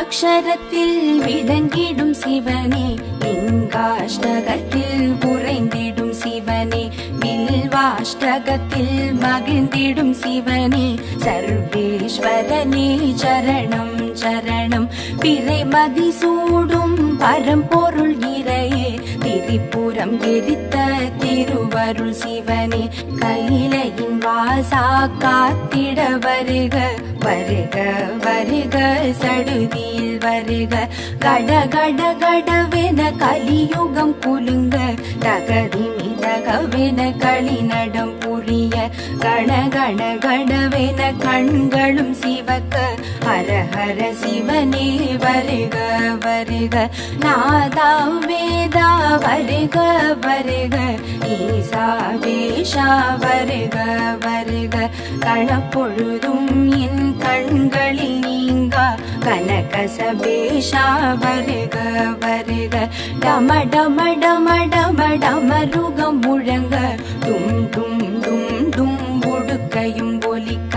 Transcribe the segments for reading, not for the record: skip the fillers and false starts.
பஞ்சாட்சரத்தில் விளங்கிடும் சிவனே, லிங்காஷ்டகத்தில் உறைந்திடும் சிவனே, பில்வாஷ்டகத்தில் மகிழ்ந்திடும் சிவனே, சர்வேஸ்வரனே சரணம் சரணம். பிறைமதி சூடும் பரம்பொருள் இறையே, திரிபுரம் எரித்த திருவருள் சிவனே, கையிலையின் வாசா காத்திட வருக வருக வருக சடுதியில் வருக. கட கட கடவென கலியுகம் குலுங்க, தகதிமி தகவென களிநடம் புரிய, கண கண கடவென கண்களும் சிவக்க, ஹர ஹர சிவனே வருக வருக. நாதா வேதா வருக வருக, ஈசா வேஷா வருக வருக. கணப்பொழுதும் என் கண்களில் நீங்கா கனகசபேஷா வருக வருக. டம டம டம டம டமருகம் முழங்க, டும் டும் டும் டும் உடுக்கையும் ஒலிக்க,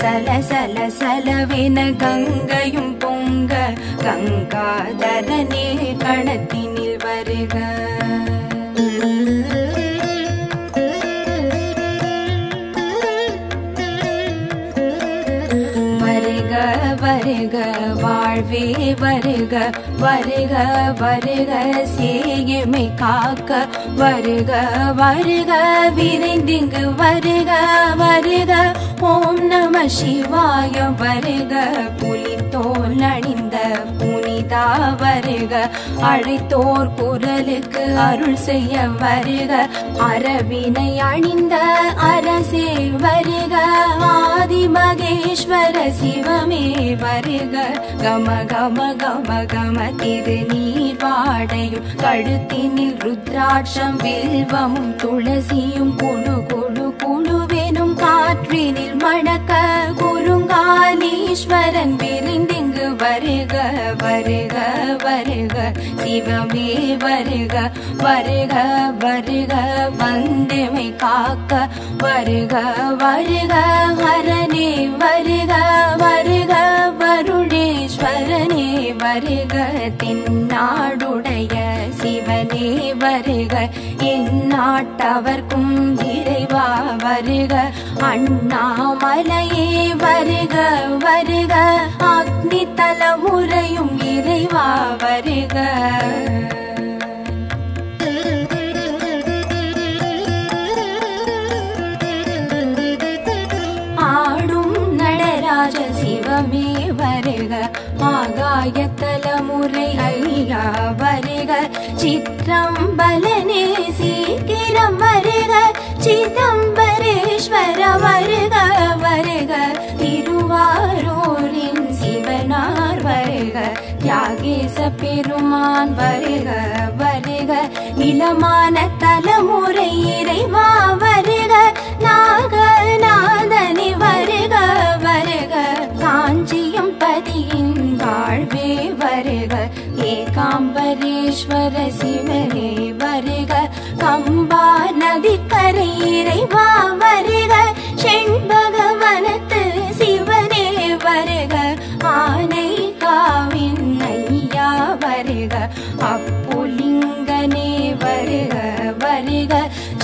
சல சல சலவென கங்கையும் பொங்க, கங்காதரனே கணத்தினில் வருக. வருக வாழ்வே வருக வருக வருக, சேயுமை காக்க வருக வருக, விரைந்திங்கு வருக வருக. ஓம் நம சிவாய வருக, புலித்தோல் அணிந்த புனிதா வருக, அழைத்தோர் குரலுக்கு அருள் செய்ய வருக, அரவினை அணிந்த அரசே வருக, ஆதி மகேஸ்வர சிவமே வருக. கம கம கம கம திருநீர் வாடையும், கழுத்தினில் ருத்ராட்சம் வில்வமும் துளசியும், குழு குழு குழுவெனும் காற்றினில் மணக்க, குருங்காலீஸ்வரன் விரிந்திங்கு வருக வருக வருக, சிவமே வருக வருக வருக, வந்தமை காக்க வருக வருக, ஹரனே வருக வருக, வருணேஸ்வரனே வருக, தென்னாடுடைய சிவனே வருக, எந்நாட்டவர்க்கும் இறைவா வருக, அண்ணாமலையே வருக வருக, அக்னி தலைமுறையும் இறைவா வருக. ஆடும் நடராஜ சிவமே வருக, ஆகாய தலைமுறை ஐயா வருக, சிற்றம்பலனே சீக்கிரம் வருக, சிதம்பரேஸ்வர வருக வருக, திருவாரூரின் சிவனார் வருக, தியாகேச பெருமான் வருக வருக, நிலமான தலைமுறை இறைவா வருக, நாகநாதனே வருக வருக, காஞ்சியம் பதியின் வாழ்வே வருக, ஏகாம்பரேஸ்வர சிவனே வருக, கம்பா நதிக்கரை இறைவா வருக, செண்பகவனத்து சிவனே வருக, ஆனை காவின் ஐயா வருக, அப்புலிங்கனே வருக வருக,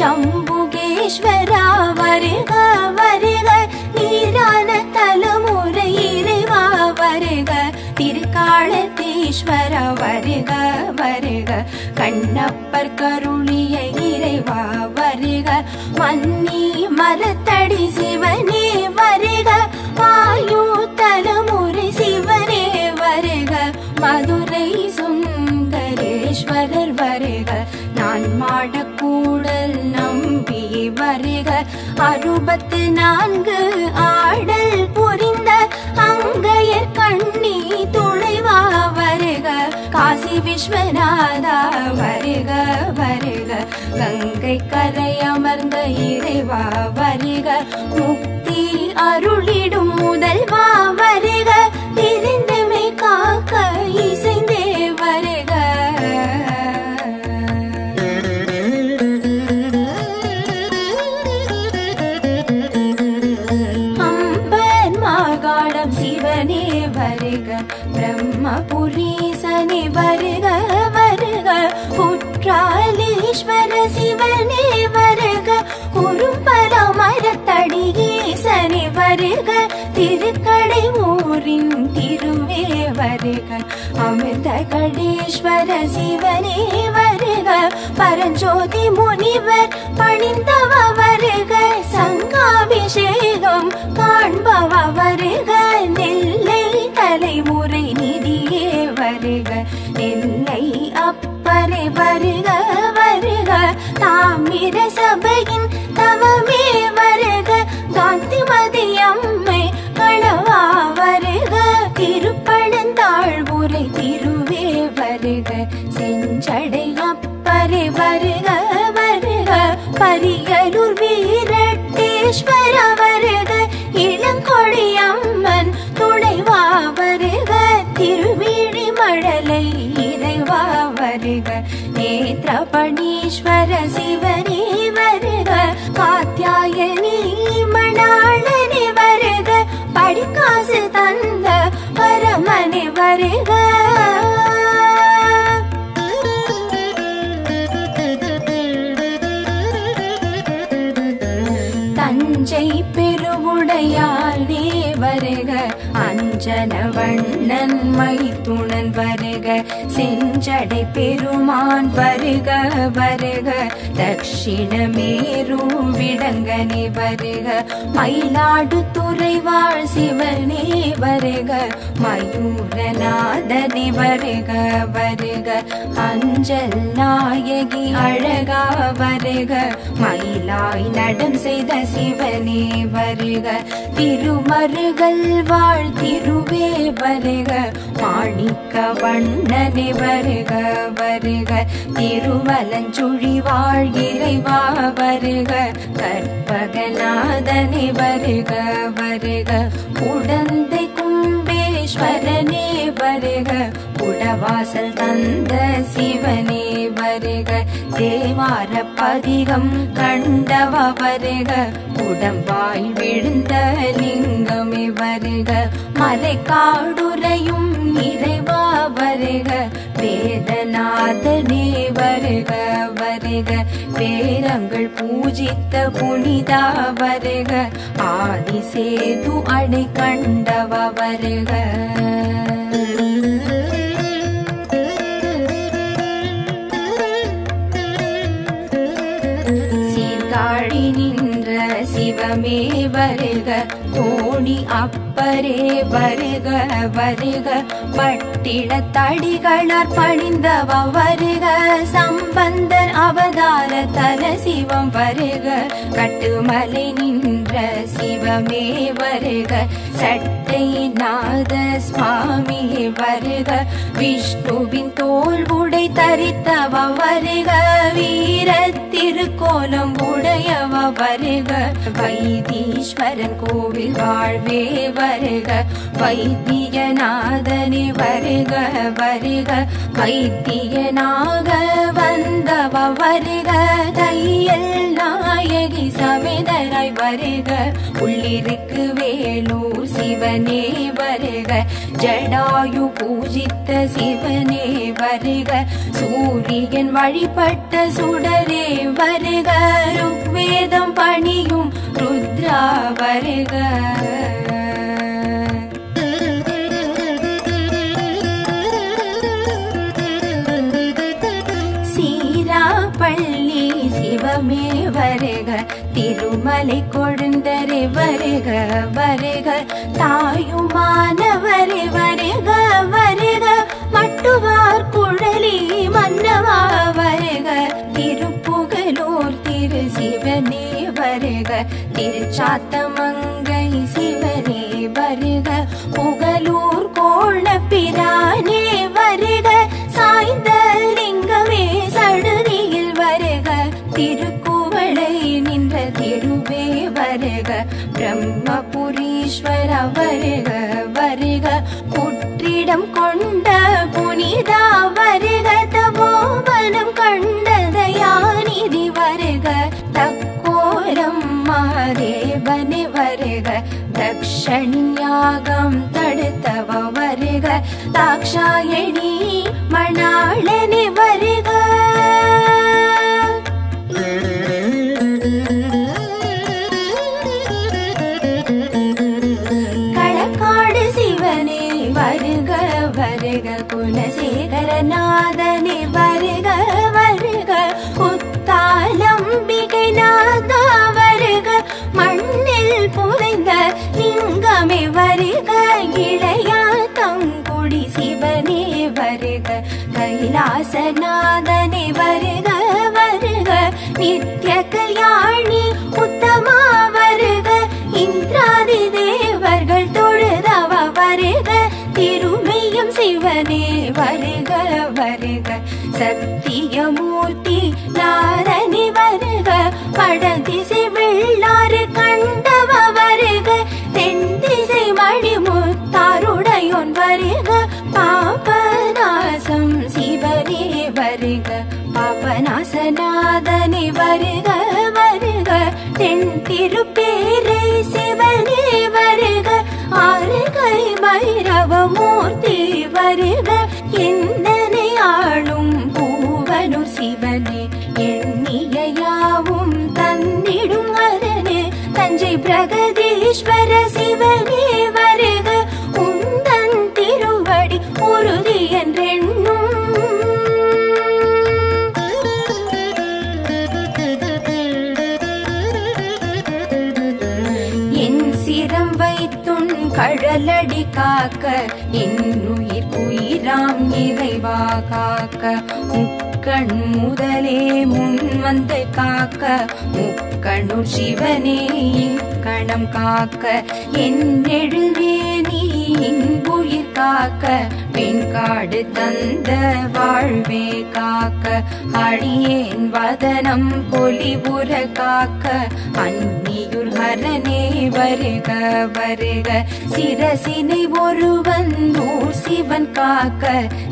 சம்புகேஸ்வரா வருக வருக, நீரான தலைமுறை இறைவா வருக, திருக்காலத்தீஸ்வர வருக வருக, கண்ணப்பர் கருளிய இறைவா வருக, மன்னி மரத்தடி சிவனே வருக, வாயு தலைமுறை சிவனே வருக, மதுரை சுந்தரேஸ்வரர் வருக, நான் மாடக்கூடல் நம்பி வருக, 64 ஆடல் புரிந்த அங்கையர் கண்ணி துணைவா வருக, காசி விஸ்வநாதா வருக வருக, கங்கை கரை அமர்ந்த இறைவா வருக, முக்தி அருளிடும் முதல்வா வருக, தெரிந்தமை காக்க இசைந்தே வருக. அம்பன் மாகாணம் சிவனே வருக, பிரம்ம கணீஸ்வர சிவனே வருக, குறும்பல மரத்தடி ஈசனே வருக, திருக்கடை ஊரின் திருவே வருக, அமிர்த கடீஸ்வர சிவனே வருக, பரஞ்சோதி முனிவர் பணிந்தவ வருக, சங்காபிஷேகம் காண்பவ வருக, நெல்லை தலைமுறை நிதியே வருக, நெல்லை அப்பரை வருக வருக, தாமிர சபையின் தவமே வருக, காந்திமதி அம்மை கணவா வருக, திருப்பழந்தாழ்வுரை திருவே வருக, செஞ்சடை அப்பரை வருக வருக, பரியலூர் வீரட்டேஸ்வர வருக, இளங்கொடி அம்மன் துணைவா வருக, திருவிழி மழலை இறைவா வருக, நேத்ரபணீஸ்வர சிவனே வருக, காத்யாயனி மணாளனே வருக, படிக்காசு தந்த பரமனே வருக, தஞ்சை பெருவுடையானே வருக, அஞ்சன வண்ணன் மைத்துணன் வருக, செஞ்சடை பெருமான் வருக வருக, தட்சிணமேரு விடங்கனே வருக, மயிலாடுதுறை வாழ் சிவனே வருக, மயூரநாதனே வருக வருக, அஞ்சல் நாயகி அழகா வருக, மயிலாய் நடம் செய்த சிவனே வருக, திருமருகல் வாழ் திருவே வருக, மாணிக்க வண்ணனே வருக வருக, திருமலஞ்சுழி வாழ் இறைவா வருக, கற்பகநாதனே வருக வருக, உடந்தை கும்பேஸ்வரனே வருக, உடவாசல் தந்த சிவனே வருக, தேவார பதிகம் கண்டவ வருக, உடம்பாய் விழுந்த லிங்கமே வருக, மலைக்காடுரையும் இறைவா வருக, வேதநாதனே வருக வருக, வேரங்கள் பூஜித்த புனிதா வருக, ஆதிசேது அடை கண்டவ வருக, சீர்காழி நின்ற சிவமே வருக, தோணி அப்பரே வருக வருக, பட்டிடத்தடிகளார் பணிந்தவ வருக, சம்பந்தர் அவதார தல சிவம் வருக, கட்டுமலை நின்ற சிவமே வருக, சட்டைநாத சுவாமி வருக, விஷ்ணுவின் தோல் உடை தரித்தவ வருக, வீர திருக்கோலம் உடையவ வருக, வைத்தீஸ்வரன் கோவில் வாழ்வே வருக, வைத்தியநாதனே வருக வருக, வைத்தியனாக வந்தவ வருக, தையல் நாயகி சமேதராய் வருக, உள்ளிருக்கு வேலூர் சிவனே வருக, ஜடாயு பூஜித்த சிவனே வருக, சூரியன் வழிபட்ட சுடரே வருக, ருக்வேதம் பணியும் ருத்ரா வருக, சீராப்பள்ளி சிவமே வருக, திருமலை கொழுந்தரே வருக வருக, தாயுமானவரே வருக வருக, மட்டுவார் குழலி மன்னவா வருக, திருப்புகலூர் திரு சிவனே வருக, திருச்சாத்தமங்கை சிவனே வருக, புகலூர் கோணப்பிரானே வருக, சாய்ந்த லிங்கமே சடுதியில் வருக, திருக்குவளை நின்ற திருவே வருக, பிரம்மபுரீஸ்வர வருக வருக, புற்றிடம் கொண்ட புனிதா வருக, தபோவனம் கண்ட தயாநிதி வருக, தக்கோலம் மாதேவனே வருக, தக்ஷணின் யாகம் தடுத்தவ வருக, தாக்ஷாயணி மணாளனே வருக, நித்ய கல்யாணி உத்தமா வருக இந்திராதி தேவர்கள் தொழுதவ வருக திருமையும் சிவனே வருக வருக சத்தியமூர்த்தி நாரணி வருக வடதிசை வெள்ளாறு கண்டவ வருக தென்திசை மணிமுத்தாருடையோன் வருக பாபநாசம் சிவனே வருக பாபநாசநாதனே வருக வருக தென் திருப்பேரை சிவனே வருக ஆறுகை பைரவமூர்த்தி வருக எந்தனை ஆளும் பூவனூர் சிவனே எண்ணிய யாவும் தந்திடும் அரனே தஞ்சை பிரகதீஸ்வர சிவனே வருக உந்தன் திருவடி உறுதி என்றெண்ணும் என் சிரம் வைத்துன் கழலடி காக்க என்னுயிர் உயிராம் இறைவா காக்க முக்கண் முதலே முன் வந்து காக்க முக்கணூர் சிவனே கணம் காக்க என் எழுவேனி இன்புயிர் காக்க வெண்காடு தந்த வாழ்வே காக்க அடியேன் வதனம் பொலிவுற காக்க அந்நியுர் ஹரனே வருக வருக சிரசினை ஒருவன் ஊர் சிவன் காக்க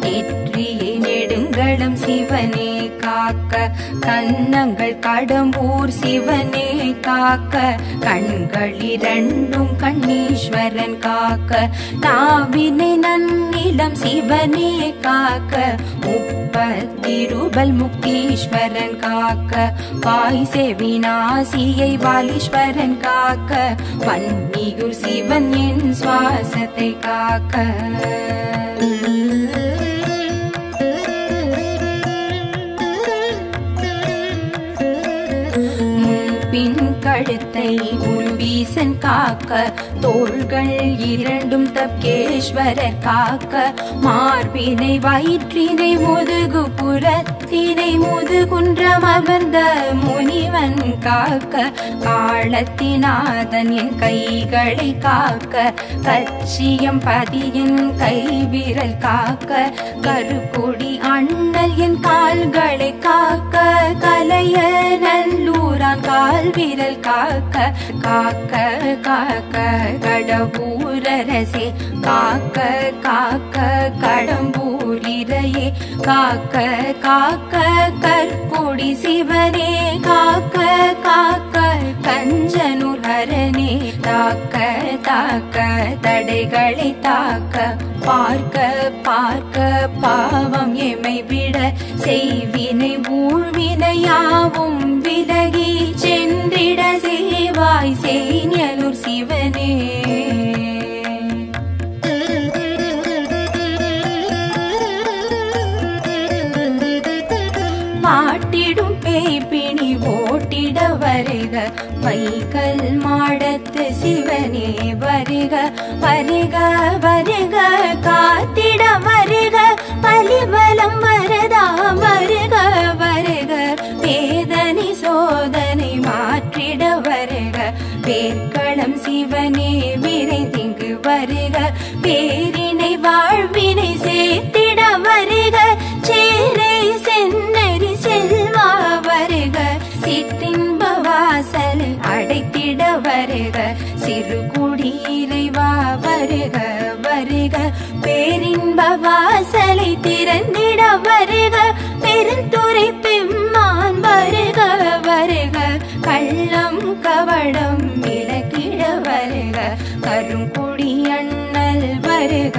நெற்றியை நெடுங்களம் சிவனே காக்க கன்னங்கள் கடம்பூர் சிவனே காக்க கண்களிரண்டும் கண்ணீஸ்வரன் காக்க நாவினை நன்னிலம் சிவனே காக்க முப்பத்திருபல் முக்தீஸ்வரன் காக்க வாய் செவிநாசியை வாலீஸ்வரன் காக்க வன்னியூர் சிவன் என் சுவாசத்தை காக்க பின் கழுத்தை உருவீசன் காக்க தோள்கள் இரண்டும் தப்கேஸ்வரர் காக்க மார்பினை வயிற்றினை முதுகு புறத்தினை முதுகுன்றம் அமர்ந்த முனிவன் காக்க காலத்தினாதன் என் கைகளை காக்க கச்சியம் பதியின் கைவிரல் காக்க கருக்கொடி அண்ணல் என் கால்களை காக்க கலைய நல்லூரான் கால்விரல் காக்க காக்க காக்க கடம்பூரரசே காக்க காக்க கடம்பூரிரையே காக்க காக்க கற்கொடி சிவனே காக்க காக்க கஞ்சனூர் ஹரனே தாக்க தாக்க தடைகளை தாக்க பார்க்க பார்க்க பாவம் எமை விட செய்வினை ஊழ்வினையாவும் விலகி சென்றிட சேவாய் சேனியலூர் சிவனே பாட்டிடும் பேய்பிணி ஓட்டிட வருக வைகல் மாடத்து சிவனே வருக வருக வருக காத்திட வருக பலிபலம் வரதா வருக வருக வேதனை சோதனை மாற்றிட வருக பேர்களம் சிவனே விரைந்திங்கு வருக பேரினை வாழ்வினை சேர்த்திட வருக சேரை சென்னறி செல்வா வருக சிற்றின்ப வாசல் அடைத்திட வருக சிறுகுடி இறைவா வருக வருக பேரின்ப வாசலை திறந்திட வருக பெருந்துறை பெம்மான் வருக வருக கள்ளம் கவடம் விலக்கிட வருக கருங்குடி அண்ணல் வருக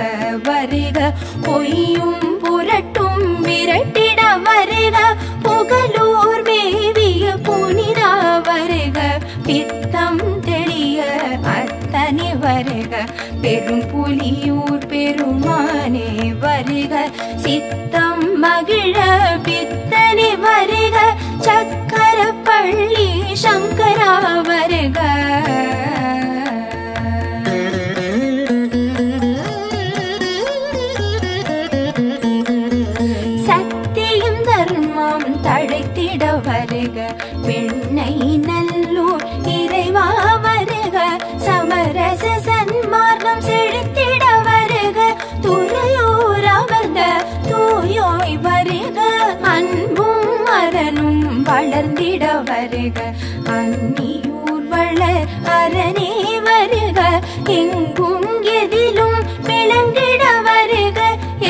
வருக பொய்யும் புரட்டும் விரட்டிட வருக புகழூர் மேவிய புனிதா வருக பித்தம் தெளிய அத்தனை வருக பெரும் புலியூர் பெருமானே வருக சித்தம் மகிழ பித்தனை வருக சக்கர பள்ளி சங்கரா வருக பெண்ணை நல்லூர் இறைவா வருக சமரச சன்மார்க்கம் செழித்திட வருக துறையூர் அமர்ந்த தூயோய் வருக அன்பும் மரனும் வளர்ந்திட வருக அன்னியூர் வளர் அரணே வருக எங்கும் எதிலும் விளங்கிட வருக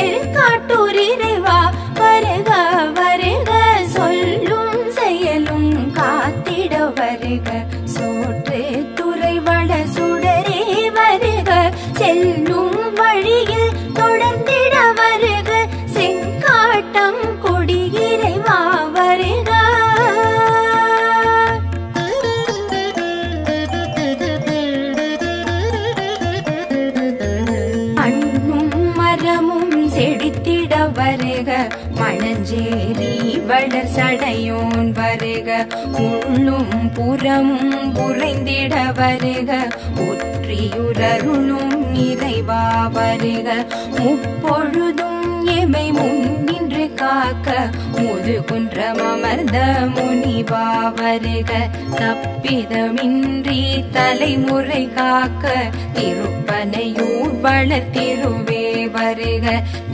எருக்காட்டூர் இறைவா வருக வருக சொல்லும் செயலும் காத்திட வருக சோற்று துறை வட சுடரே வருக செல்லும் வழியில் தொடர்ந்திட வருக செங்காட்டம் கொடி இறைவா வருக அண்ணும் மரமும் செழித்திட வருக மணஞ்சேரி வளர் சடையோன் வருக உள்ளும் புறமும் புரைந்திட வருக ஒற்றியுரருளும் இறைவா வருக முப்பொழுதும் எமை முன்னின்று காக்க முதுகுன்றம் அமர்ந்த முனிவா வருக தப்பிதமின்றி தலைமுறை காக்க திருப்பனையூர் வளர் திருவே வருக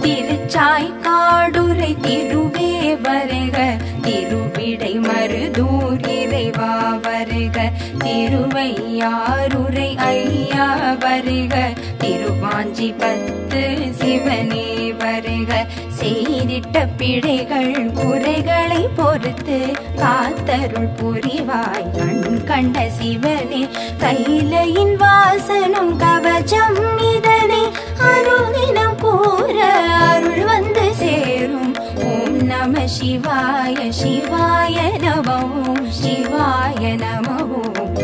திருச்சாய்க்காடுரை திருவே வருக திருவிடை மருதூர் இறைவா வருக திருவையாறுரை ஐயா வருக திருவாஞ்சி பத்து சிவனே வருக செய்திட்ட பிழைகள் குறைகளை பொறுத்து காத்தருள் புரிவாய் கண் கண்ட சிவனே கைலையின் வாசனும் கவச்சம் இதனை அருதினம் கூற அருள் வந்து சேரும் ஓம் நம சிவாய சிவாய நமோ சிவாய நமோ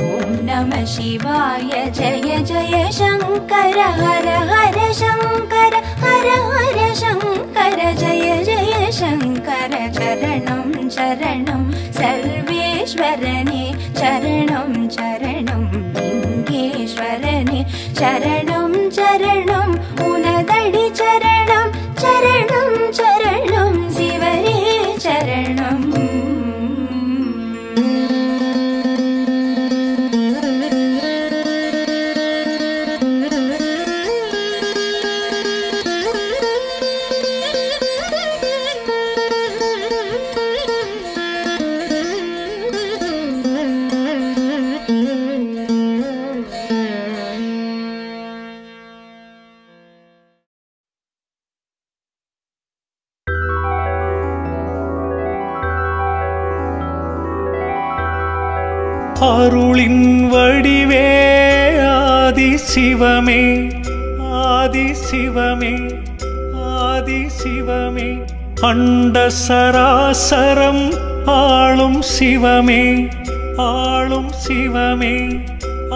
ஓம் நம சிவாய ஜய ஜய சங்கர ஹர ஹர சங்கர ஹர ஹர சங்கர ஜய ஜய சங்கர சரணம் சரணம் சர்வேஸ்வரனே சரணம் சரணம் லிங்கேஸ்வரனே சரணம் சரணம் உனதடி சரணம் சரணம் சரணம் சிவனே சரணம் அருளின் வடிவே ஆதி சிவமே ஆதி சிவமே ஆதி சிவமே அண்ட சராசரம் ஆளும் சிவமே ஆளும் சிவமே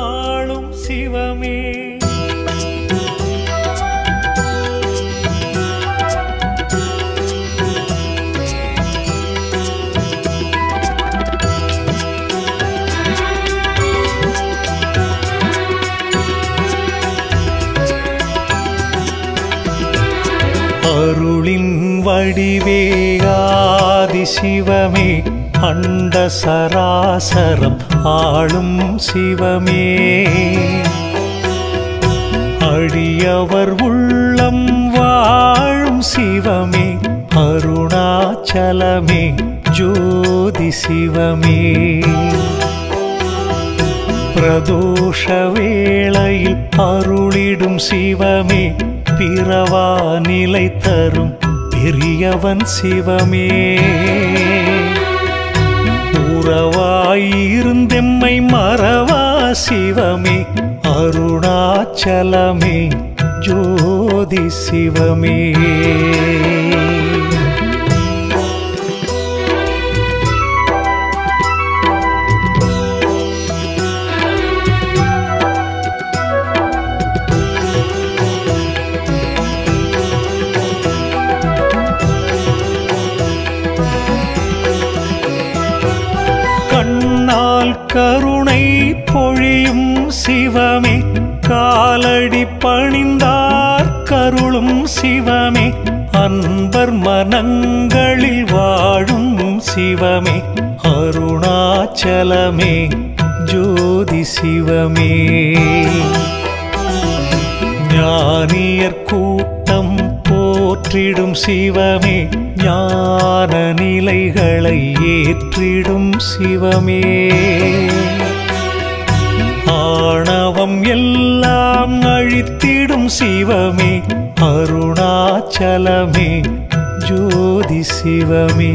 ஆளும் சிவமே அருளின் வடிவே ஆதி சிவமே அண்ட சராசரம் ஆளும் சிவமே அடியவர் உள்ளம் வாழும் சிவமே அருணாச்சலமே ஜோதி சிவமே பிரதோஷ வேளையில் அருளிடும் சிவமே பிறவா நிலை தரும் பெரியவன் சிவமே உறவாயிருந்தெம்மை மறவா சிவமே அருணாச்சலமே ஜோதி சிவமே கருணை பொழியும் சிவமே காலடி பணிந்தார் கருளும் சிவமே அன்பர் மனங்களில் வாழும் சிவமே அருணாச்சலமே அருணாச்சலமே ஜோதி சிவமே. ஞானியர் கூட்டம் போற்றிடும் சிவமே, ஞான நிலைகளை ஏற்றிடும் சிவமே. ஆணவம் எல்லாம் அழித்திடும் சிவமே, அருணாச்சலமே ஜோதி சிவமே.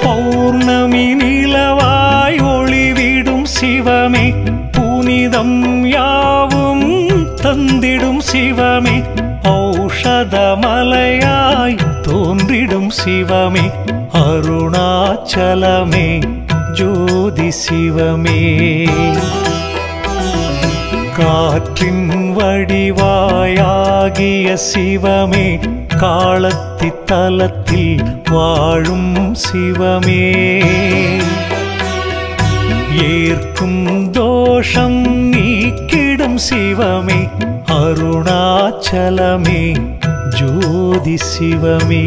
பௌர்ணமி நிலவாய் ஒளிவிடும் சிவமே, புனிதம் யாவும் தந்திடும் சிவமே. ஔஷத மலையாய் தோன்றிடும் சிவமே, அருணாச்சலமே ஜோதி சிவமே. காற்றின் வடிவாயாகிய சிவமே, காலத்தி தலத்தில் வாழும் சிவமே. ஏற்கும் தோஷம் நீக்கிடும் சிவமே, அருணாச்சலமே ஜோதி சிவமே.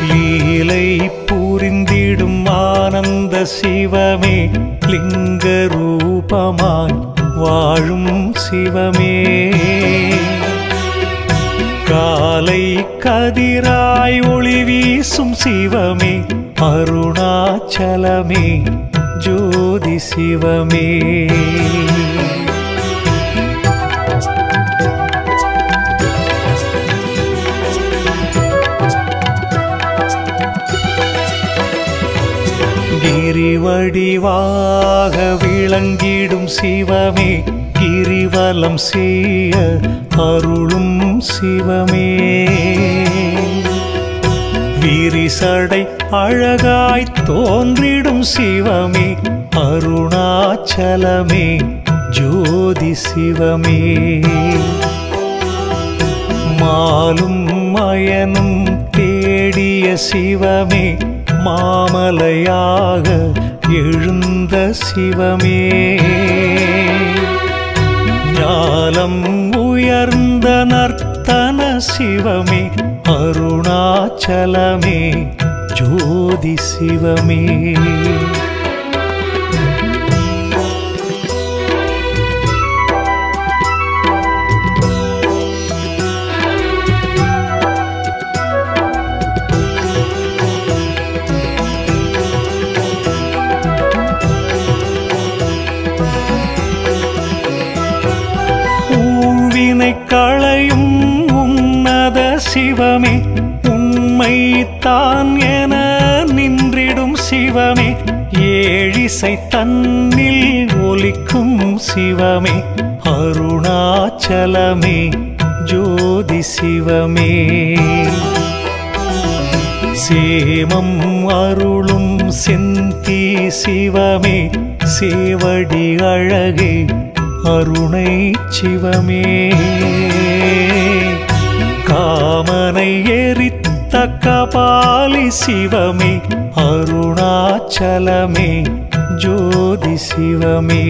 லீலை புரிந்திடும் ஆனந்த சிவமே, லிங்க ரூபமாய் வாழும் சிவமே. காலை கதிராய் ஒளி வீசும் சிவமே, அருணாச்சலமே ஜோதி சிவமே. கிரிவடிவாக விளங்கிடும் சிவமே, கிரிவலம் செய்ய அருளும் சிவமே. விரிசடை அழகாய் தோன்றிடும் சிவமே, அருணாச்சலமே ஜோதி சிவமே. மாலும் மயனும் தேடிய சிவமே, மாமலையாக எழுந்த சிவமே. ஞானம் உயர்ந்த நர்த்தன சிவமே, அருணாச்சலமே ஜோதி சிவமே. களையும் உன்னத சிவமே, உண்மை தான் என நின்றிடும் சிவமே. ஏழிசை தன்னில் ஒலிக்கும் சிவமே, அருணாச்சலமே ஜோதி சிவமே. சேமம் அருளும் செந்தி சிவமே, சேவடி அழகே அருணை சிவமே. காமனை எரித்த கபாலி சிவமே, அருணாச்சலமே ஜோதி சிவமே.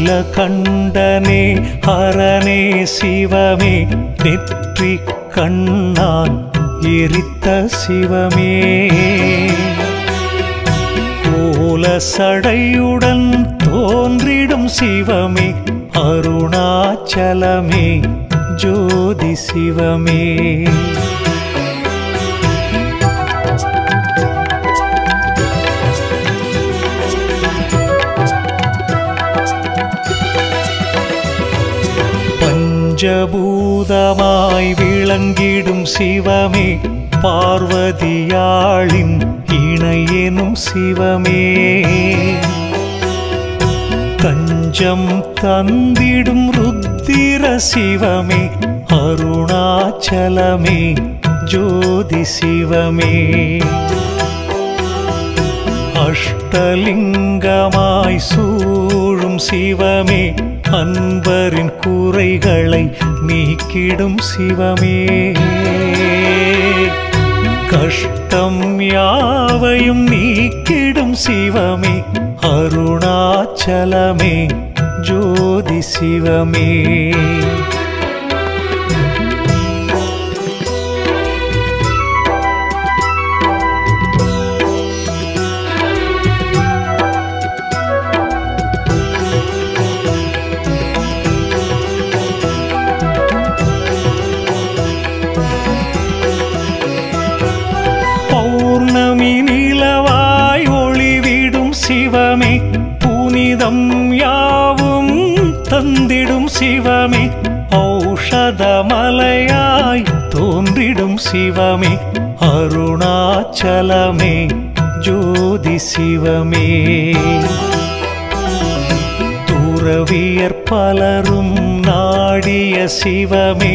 நீலகண்டனே ஹரனே சிவமே, நெற்றி கண்ணான் எரித்த சிவமே. கோலசடையுடன் தோன்றிடும் சிவமே, அருணாச்சலமே ஜோதி சிவமே. பஞ்சபூதமாய் விளங்கிடும் சிவமே, பார்வதியாளின் இணையெனும் சிவமே. தஞ்சம் தந்திடும் ருத்திர சிவமே அருணாச்சலமே ஜோதி சிவமே அஷ்டலிங்கமாய் சூழும் சிவமே அன்பரின் குறைகளை நீக்கிடும் சிவமே கஷ்டம் யாவையும் நீக்கிடும் சிவமே அருணாச்சலமே ஜோதி சிவமே பௌர்ணமி நிலவாய் ஒளிவிடும் சிவமே புனிதம் யாவும் தந்திடும் சிவமே ஔஷதமலையாய் தோன்றிடும் சிவமே அருணாச்சலமே ஜோதி சிவமே துறவியர் பலரும் நாடிய சிவமே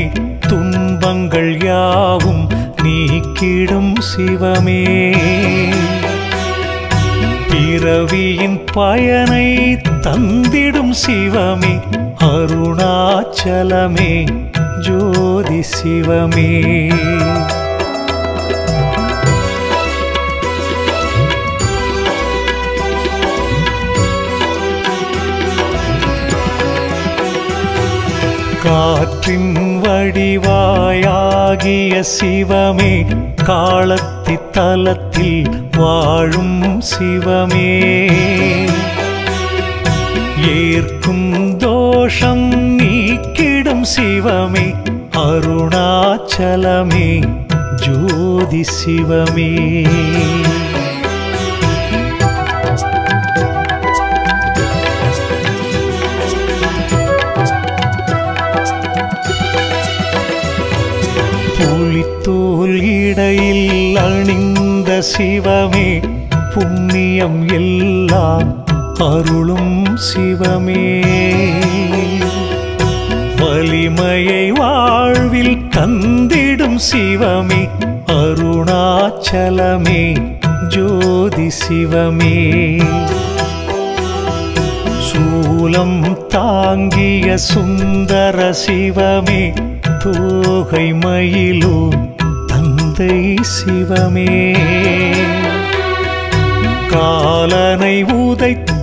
துன்பங்கள் யாவும் நீக்கிடும் சிவமே பிறவியின் பயனை தந்திடும் சிவமே அருணாச்சலமே ஜோதி சிவமே காற்றின் வடிவாயாகிய சிவமே காலத்தி தலத்தில் வாழும் சிவமே ஏற்கும் தோஷம் நீக்கிடும் சிவமே அருணாச்சலமே ஜோதி சிவமே புலித்தோல் இடையில் அணிந்த சிவமே புண்ணியம் எல்லாம் அருளும் சிவமே வலிமையை வாழ்வில் தந்திடும் சிவமே அருணாச்சலமே ஜோதி சிவமே சூலம் தாங்கிய சுந்தர சிவமே தோகை மயிலோ தந்தை சிவமே காலனை உதைத்த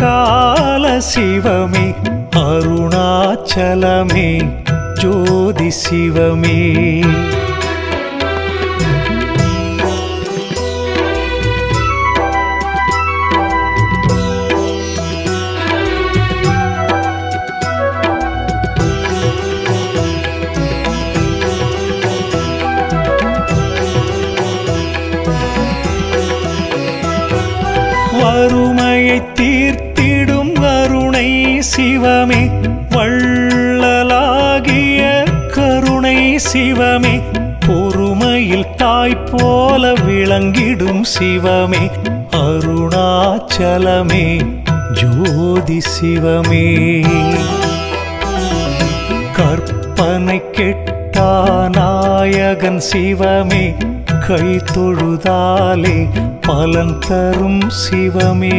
கால சிவமே அருணாச்சலமே ஜோதி சிவமே வறுமையை தீர்த்திடும் அருணை சிவமே வள்ளலாகிய கருணை சிவமே பொறுமையில் தாய் போல விளங்கிடும் சிவமே அருணாச்சலமே ஜோதி சிவமே கற்பனை கெட்டா நாயகன் சிவமே கை தொழுதாலே பலன் தரும் சிவமே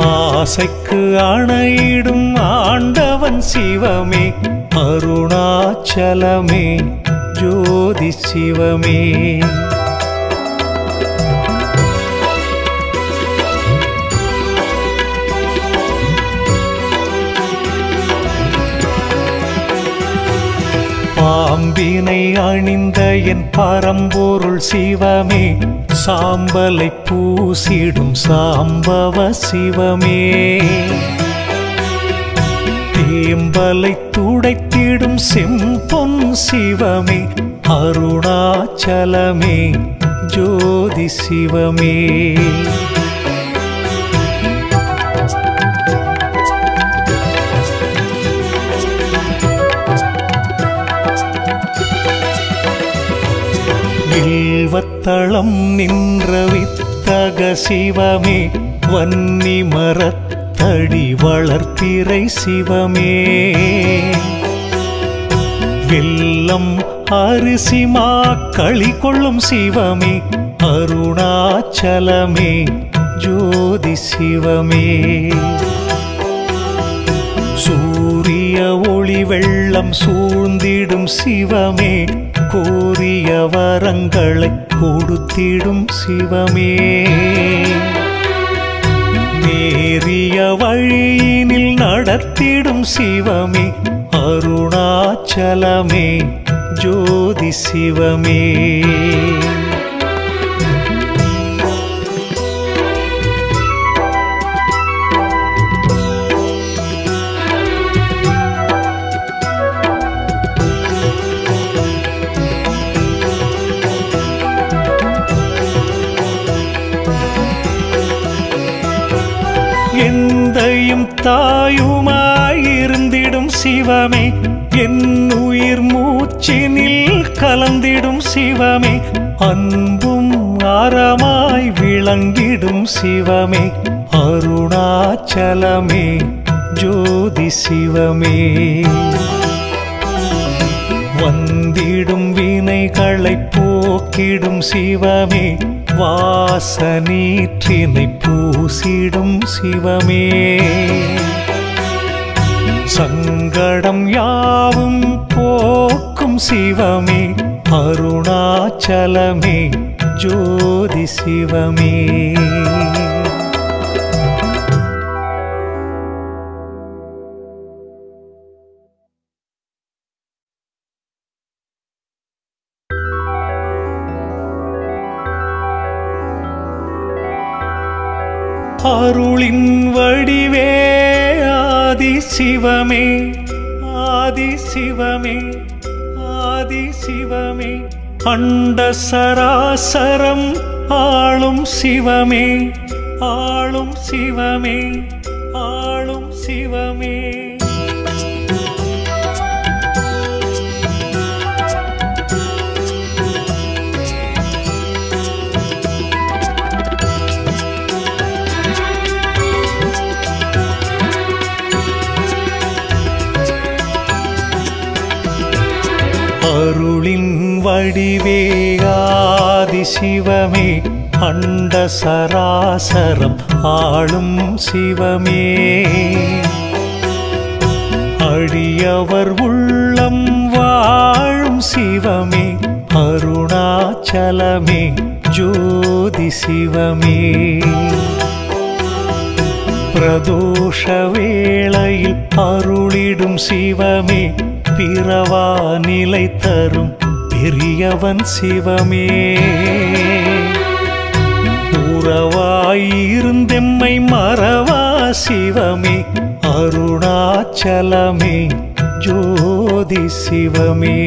ஆசைக்கு அணையிடும் ஆண்டவன் சிவமே அருணாச்சலமே ஜோதி சிவமே பாம்பினை அணிந்த என் பரம்பொருள் சிவமே சாம்பலை பூசிடும் சாம்பவ சிவமே தேம்பலை துடைத்திடும் செம்பொன் சிவமே அருணாச்சலமே ஜோதி சிவமே வில்வத்தளம் நின்ற வித்தக சிவமே வன்னி மரத்தடி வளர்ப்பிறை சிவமே வெல்லம் அரிசி மாக்களி கொள்ளும் சிவமே அருணாச்சலமே ஜோதி சிவமே சூரிய ஒளி வெள்ளம் சூழ்ந்திடும் சிவமே கோரிய வரங்களை கொடுத்திடும் சிவமே நேரிய வழியினில் நடத்திடும் சிவமே அருணாச்சலமே ஜோதி சிவமே எந்தையும் தாயுமாயிருந்திடும் சிவமே என் உயிர் மூச்சினில் கலந்திடும் சிவமே அன்பும் அறமாய் விளங்கிடும் சிவமே அருணாச்சலமே ஜோதி சிவமே வந்திடும் வினைகளை போக்கிடும் சிவமே வாசனீற்றினை பூசிடும் சிவமே சங்கடம் யாவும் போக்கும் சிவமே அருணாச்சலமே ஜோதி சிவமே அருளின் வடிவே ஆதி சிவமே ஆதி சிவமே ஆதி சிவமே அண்ட சராசரம் ஆளும் சிவமே ஆளும் சிவமே ஆளும் சிவமே அருளின் வடிவே ஆதி சிவமே அண்ட சராசரம் ஆளும் சிவமே அடியவர் உள்ளம் வாழும் சிவமே அருணாச்சலமே ஜோதி சிவமே பிரதோஷ வேளையில் அருளிடும் சிவமே பிறவா நிலை தரும் பெரியவன் சிவமே உறவாயிருந்தெம்மை மறவா சிவமே அருணாச்சலமே ஜோதி சிவமே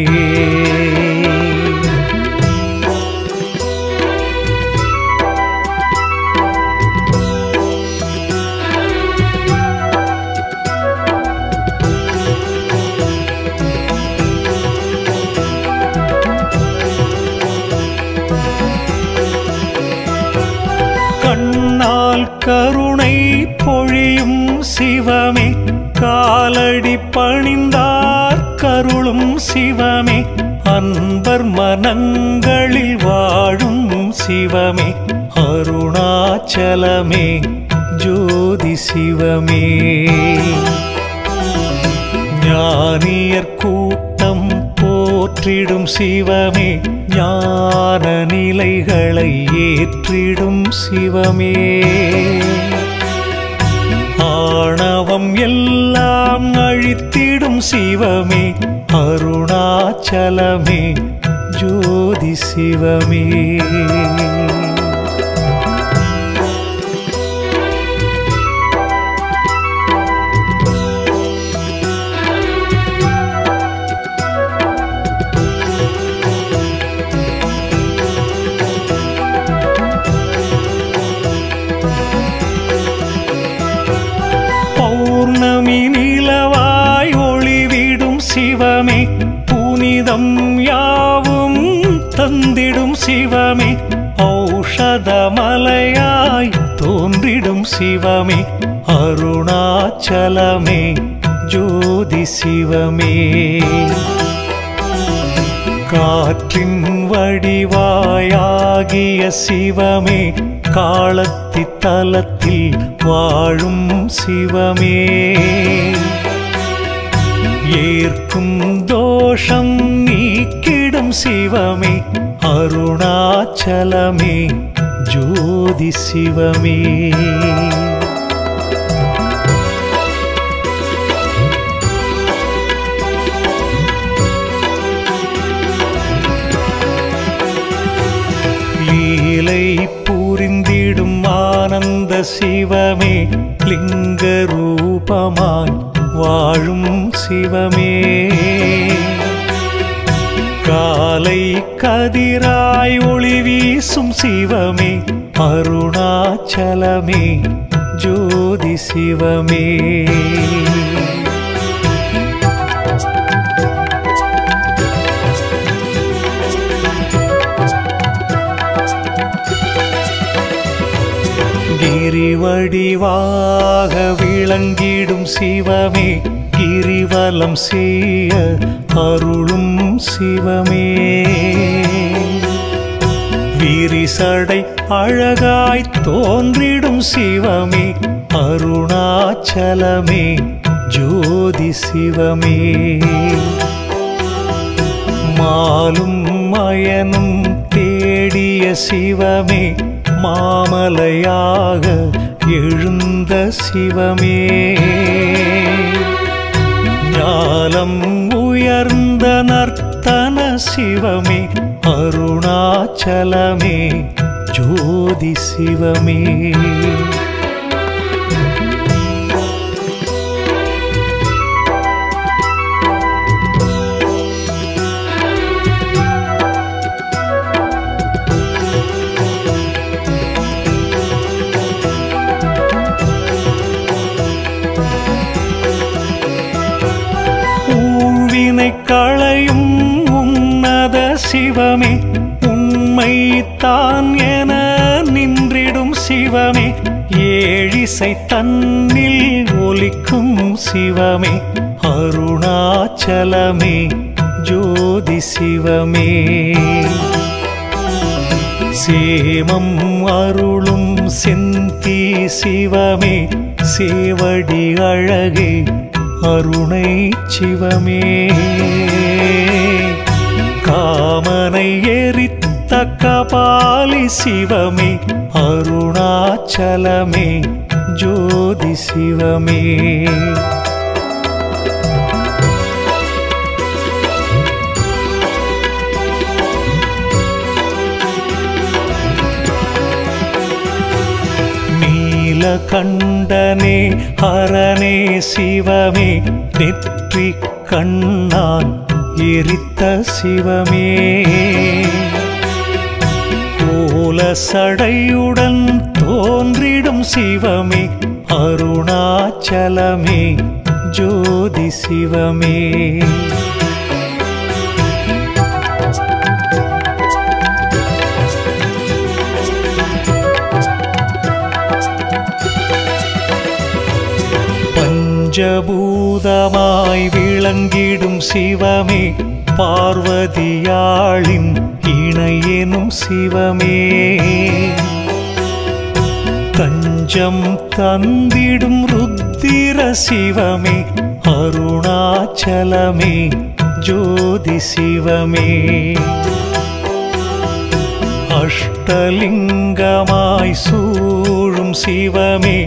கருணை பொழியும் சிவமே காலடி பணிந்தார் கருளும் சிவமே அன்பர் மனங்களில் வாழும் சிவமே அருணாச்சலமே ஜோதி சிவமே ஞானியர் கூட்டம் போற்றிடும் சிவமே ஞான நிலைகளை ஏற்றிடும் சிவமே ஆணவம் எல்லாம் அழித்திடும் சிவமே அருணாச்சலமே ஜோதி சிவமே பௌர்ணமி நிலவாய் ஒளிவிடும் சிவமே புனிதம் யாவும் தந்திடும் சிவமே சிவமே அருணாச்சலமே ஜோதி சிவமே. காற்றின் வடிவாயாகிய சிவமே காலத்தி தலத்தில் வாழும் சிவமே. ஏற்கும் தோஷம் நீக்கிடும் சிவமே அருணாச்சலமே ஜோதி சிவமே. லீலை புரிந்திடும் ஆனந்த சிவமே லிங்க ரூபமாய் வாழும் சிவமே. காலை கதிராய் ஒளி வீசும் சிவமே அருணாச்சலமே ஜோதி சிவமே. கிரிவடிவாக விளங்கிடும் சிவமே கிரிவலம் செய்ய அருளும் சிவமே. விரிசடை அழகாய் தோன்றிடும் சிவமே அருணாச்சலமே ஜோதி சிவமே. மாலும் மயனும் தேடிய சிவமே மாமலையாக எழுந்த சிவமே. ஞானம் உயர்ந்த நர்த்தன சிவமே அருணாச்சலமே ஜோதி சிவமே. களையும் உன்னத சிவமே உண்மை தான் என நின்றிடும் சிவமே. ஏழிசை தன்னில் ஒலிக்கும் சிவமே அருணாச்சலமே ஜோதி சிவமே. சேமம் அருளும் செந்தி சிவமே சேவடி அழகே அருணை சிவமே. காமனை எரித்த கபாலி சிவமே அருணாச்சலமே ஜோதி சிவமே. கண்டனே ஹரனே சிவமே நெற்றி கண்ணான் எரித்த சிவமே. கோல சடையுடன் தோன்றிடும் சிவமே அருணாச்சலமே ஜோதி சிவமே. பஞ்சபூதமாய் விளங்கிடும் சிவமே பார்வதியாளின் இணையெனும் சிவமே. தஞ்சம் தந்திடும் ருத்திர சிவமே அருணாச்சலமே ஜோதி சிவமே. அஷ்டலிங்கமாய் சூழும் சிவமே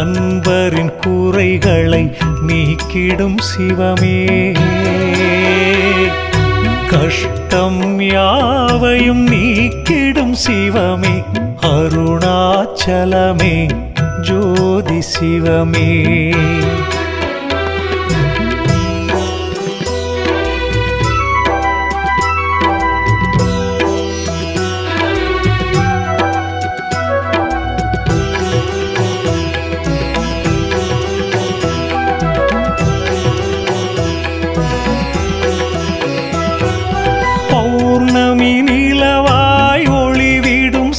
அன்பரின் குறைகளை நீக்கிடும் சிவமே. கஷ்டம் யாவையும் நீக்கிடும் சிவமே அருணாச்சலமே ஜோதி சிவமே.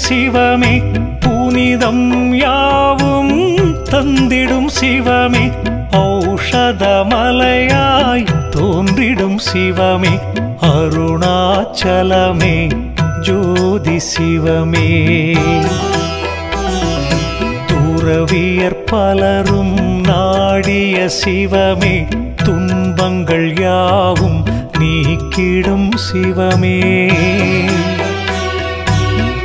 சிவமே புனிதம் யாவும் சிவமே ஔஷதமலையாய் தோன்றிடும் சிவமே அருணாச்சலமே ஜோதி சிவமே துறவியர் பலரும் நாடிய சிவமே துன்பங்கள் யாவும் நீக்கிடும் சிவமே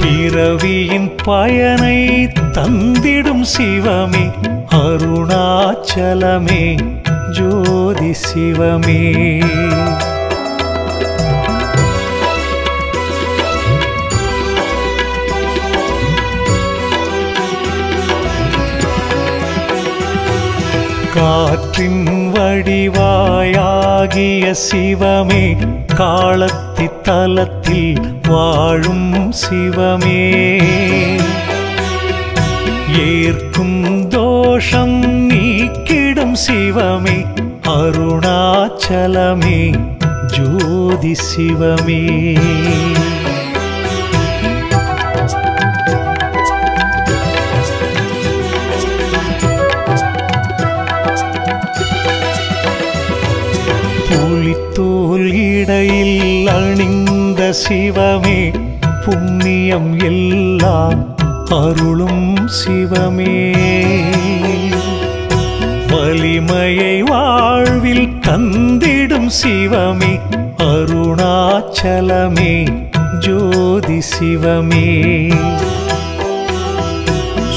பிறவியின் பயனை தந்திடும் சிவமே அருணாச்சலமே ஜோதி சிவமே காற்றின் வடிவாயாகிய சிவமே காலத்தி தலத்தில் வாழும் சிவமே ஏற்கும் தோஷம் நீக்கிடும் சிவமே அருணாச்சலமே ஜோதி சிவமே புலித்தோல் இடையில் அணிந்த சிவமே புண்ணியம் எல்லாம் அருளும் சிவமே வலிமையை வாழ்வில் தந்திடும் சிவமே அருணாச்சலமே ஜோதி சிவமே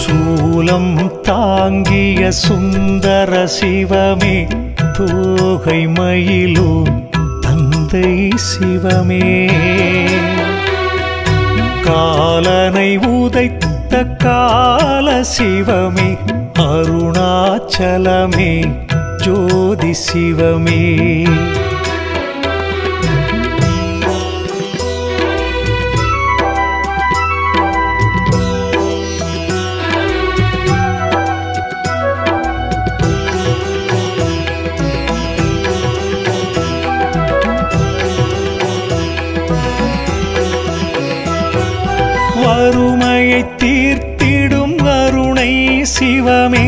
சூலம் தாங்கிய சுந்தர சிவமே தோகை மயிலும் தந்தை சிவமே காலனை உதைத்த கால சிவமே அருணாச்சலமே ஜோதி சிவமே வறுமையை தீர்த்திடும் அருணை சிவமே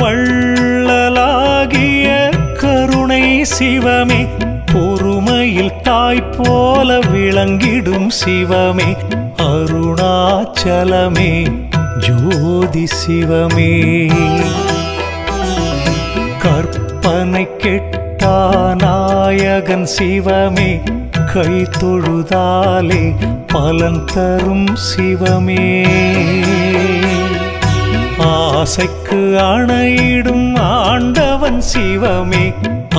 வள்ளலாகிய கருணை சிவமே பொறுமையில் தாய் போல விளங்கிடும் சிவமே அருணாச்சலமே ஜோதி சிவமே கற்பனை கெட்டா நாயகன் சிவமே கை தொழுதாலே பலன் தரும் சிவமே ஆசைக்கு அணையிடும் ஆண்டவன் சிவமே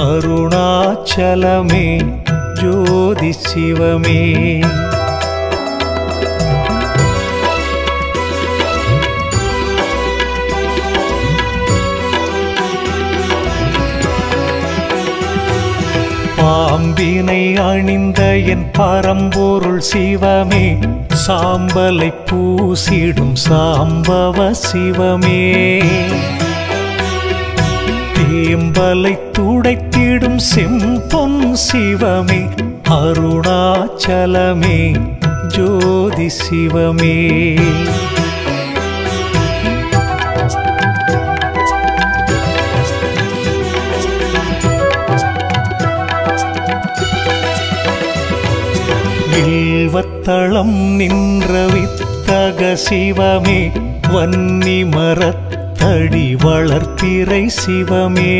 அருணாச்சலமே ஜோதி சிவமே பாம்பினை அணிந்த என் பரம்பொருள் சிவமே சாம்பலை பூசிடும் சாம்பவ சிவமே தேம்பலை துடைத்திடும் செம்பொன் சிவமே அருணாச்சலமே ஜோதி சிவமே வில்வத்தளம் நின்ற வித்தக சிவமே வன்னி மரத்தடி வளர்ப்பிறை சிவமே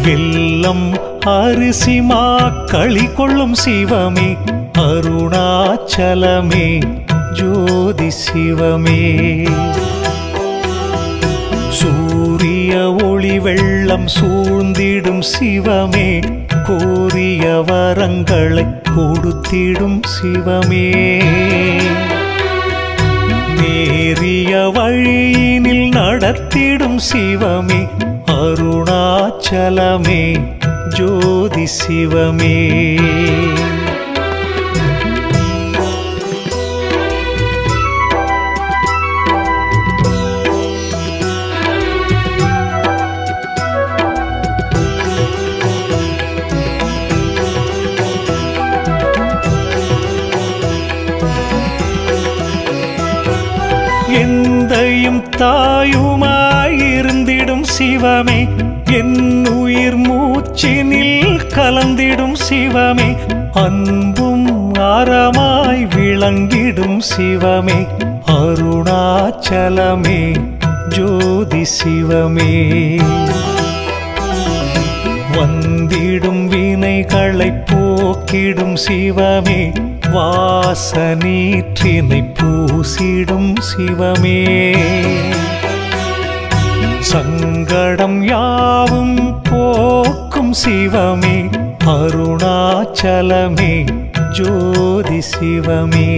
வெல்லம் அரிசி மாக்களி கொள்ளும் சிவமே அருணாச்சலமே ஜோதி சிவமே சூரிய ஒளி வெள்ளம் சூழ்ந்திடும் சிவமே கோரிய வரங்களை கொடுத்திடும் சிவமே நேரிய வழியினில் நடத்திடும் சிவமே அருணாச்சலமே ஜோதி சிவமே எந்த தந்தையும் தாயுமாயிருந்திடும் சிவமே, என் உயிர் மூச்சினில் கலந்திடும் சிவமே, அன்பும் அறமாய் விளங்கிடும் சிவமே, அருணாச்சலமே ஜோதி சிவமே. வந்திடும் வினைகளை போக்கிடும் சிவமே, வாசநீற்றினை பூசிடும் சிவமே, சங்கடம் யாவும் போக்கும் சிவமே, அருணாச்சலமே ஜோதி சிவமே.